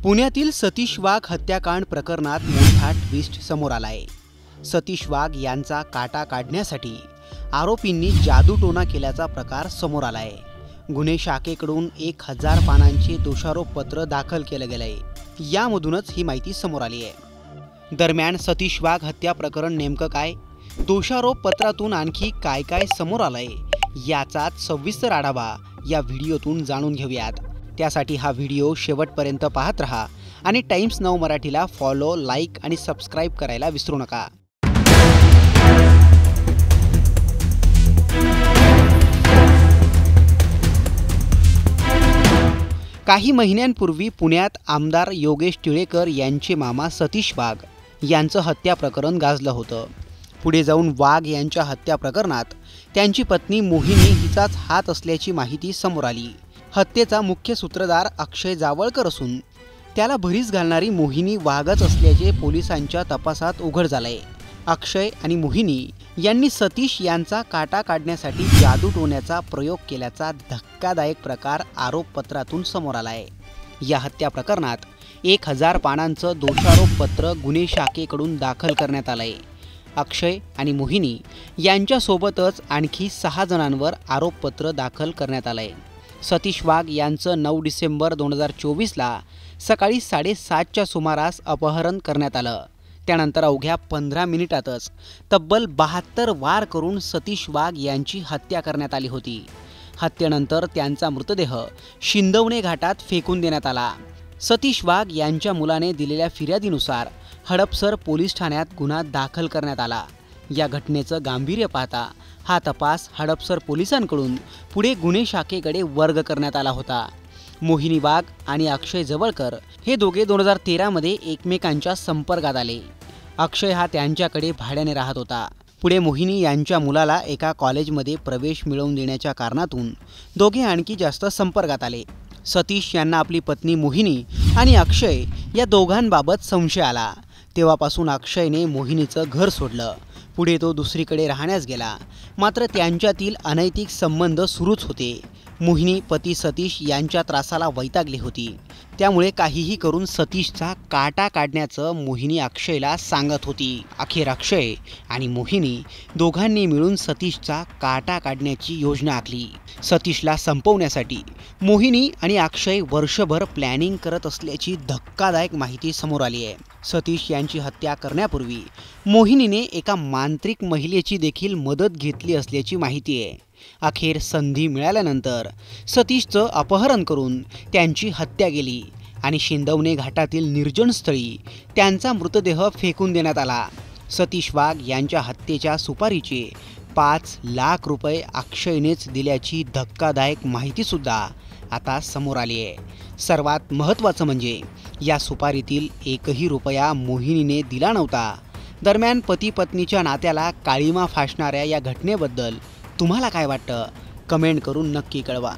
पुण्यातील सतीश वाघ हत्याकांड प्रकरणात मोठा ट्विस्ट समोर आलाय। सतीश वाघ यांचा काटा काढण्यासाठी आरोपींनी जादूटोणा केल्याचा प्रकार समोर आलाय। गुन्हे शाखेकडून 1000 पानांचे दोषारोप पत्र दाखल केले गेले, यामधूनच ही माहिती समोर आली आहे। दरम्यान सतीश वाघ हत्या प्रकरण नेमकं काय, दोषारोप पत्रातून आणखी काय काय समोर आलंय, याचाच सविस्तर आढावा या व्हिडिओतून जाणून घेऊयात। त्यासाठी हा व्हिडिओ शेवटपर्यंत पाहत रहा आणि टाइम्स नाऊ मराठीला फॉलो, लाईक आणि सबस्क्राइब करायला विसरू नका। काही महिन्यांपूर्वी पुण्यात आमदार योगेश टिळेकर यांचे मामा सतीश वाघ यांचं हत्या प्रकरण गाजलं होतं। पुढे जाऊन वाघ यांच्या हत्या प्रकरणात त्यांची पत्नी मोहिनी हिचाच हात असल्याची माहिती समोर आली। हत्येचा मुख्य सूत्रधार अक्षय जावळकर असून त्याला भरीस घालणारी मोहिनी वाघच असल्याचे पोलिसांच्या तपासात उघड झालंय। अक्षय आणि मोहिनी यांनी सतीश यांचा काटा काढण्यासाठी जादूटोण्याचा प्रयोग केल्याचा धक्कादायक प्रकार आरोपपत्रातून समोर आलाय। या हत्या प्रकरणात 1000 पानांचं दोषारोप पत्र गुन्हे शाखेकडून दाखल करण्यात आलंय। अक्षय आणि मोहिनी यांच्यासोबतच आणखी 6 जणांवर आरोपपत्र दाखल करण्यात आलंय। सतीश वाघ यांचं 9 डिसेंबर 2024ला सकाळी 7:30च्या सुमारास अपहरण करण्यात आलं। त्यानंतर अवघ्या 15 मिनिटातच तब्बल 72 वार करून सतीश वाघ यांची हत्या करण्यात आली होती। हत्येनंतर त्यांचा मृतदेह शिंदवणे घाटात फेकून देण्यात आला। सतीश वाघ यांच्या मुलाने दिलेल्या फिर्यादीनुसार हडपसर पोलीस ठाण्यात गुन्हा दाखल करण्यात आला। या घटनेचं गांभीर्य पाहता हा तपास हडपसर पोलिसांकडून पुढे गुन्हे शाखेकडे वर्ग करण्यात आला होता। मोहिनी वाघ आणि अक्षय जवळकर हे दोघे 2013 मध्ये एकमेकांच्या संपर्कात आले। अक्षय हा त्यांच्याकडे भाड्याने राहत होता। पुढे मोहिनी यांच्या मुलाला एका कॉलेजमध्ये प्रवेश मिळवून देण्याच्या कारणातून दोघे आणखी जास्त संपर्कात आले। सतीश यांना आपली पत्नी मोहिनी आणि अक्षय या दोघांबाबत संशय आला। तेव्हापासून अक्षयने मोहिनीचं घर सोडलं। पुढे तो दुसरीकडे राहण्यास गेला, मात्र त्यांच्यातील अनैतिक संबंध सुरूच होते। मोहिनी पती सतीश यांच्या त्रासाला वैतागली होती, त्यामुळे काहीही करून सतीशचा काटा काढण्याचं मोहिनी अक्षयला सांगत होती। अखेर अक्षय आणि मोहिनी दोघांनी मिळून सतीशचा काटा काढण्याची योजना आखली। सतीशला संपवण्यासाठी मोहिनी आणि अक्षय वर्षभर प्लॅनिंग करत असल्याची धक्कादायक माहिती समोर आली आहे। सतीश यांची हत्या करण्यापूर्वी मोहिनीने एका मांत्रिक महिलेची देखील मदत घेतली असल्याची माहिती आहे। अखेर संधी मिळाल्यानंतर सतीशचं अपहरण करून त्यांची हत्या केली आणि शिंदवणे घाटातील निर्जन स्थळी त्यांचा मृतदेह फेकून देण्यात आला। सतीश वाघ यांच्या हत्येच्या सुपारीचे 5 लाख रुपये अक्षयनेच दिल्याची धक्कादायक माहितीसुद्धा आता समोर आली आहे। सर्वात महत्त्वाचं म्हणजे या सुपारीतील एकही रुपया मोहिनीने दिला नव्हता। दरम्यान पती पत्नीच्या नात्याला काळीमा फासणाऱ्या या घटनेबद्दल तुम्हाला काय वाटतं, कमेंट करून नक्की कळवा।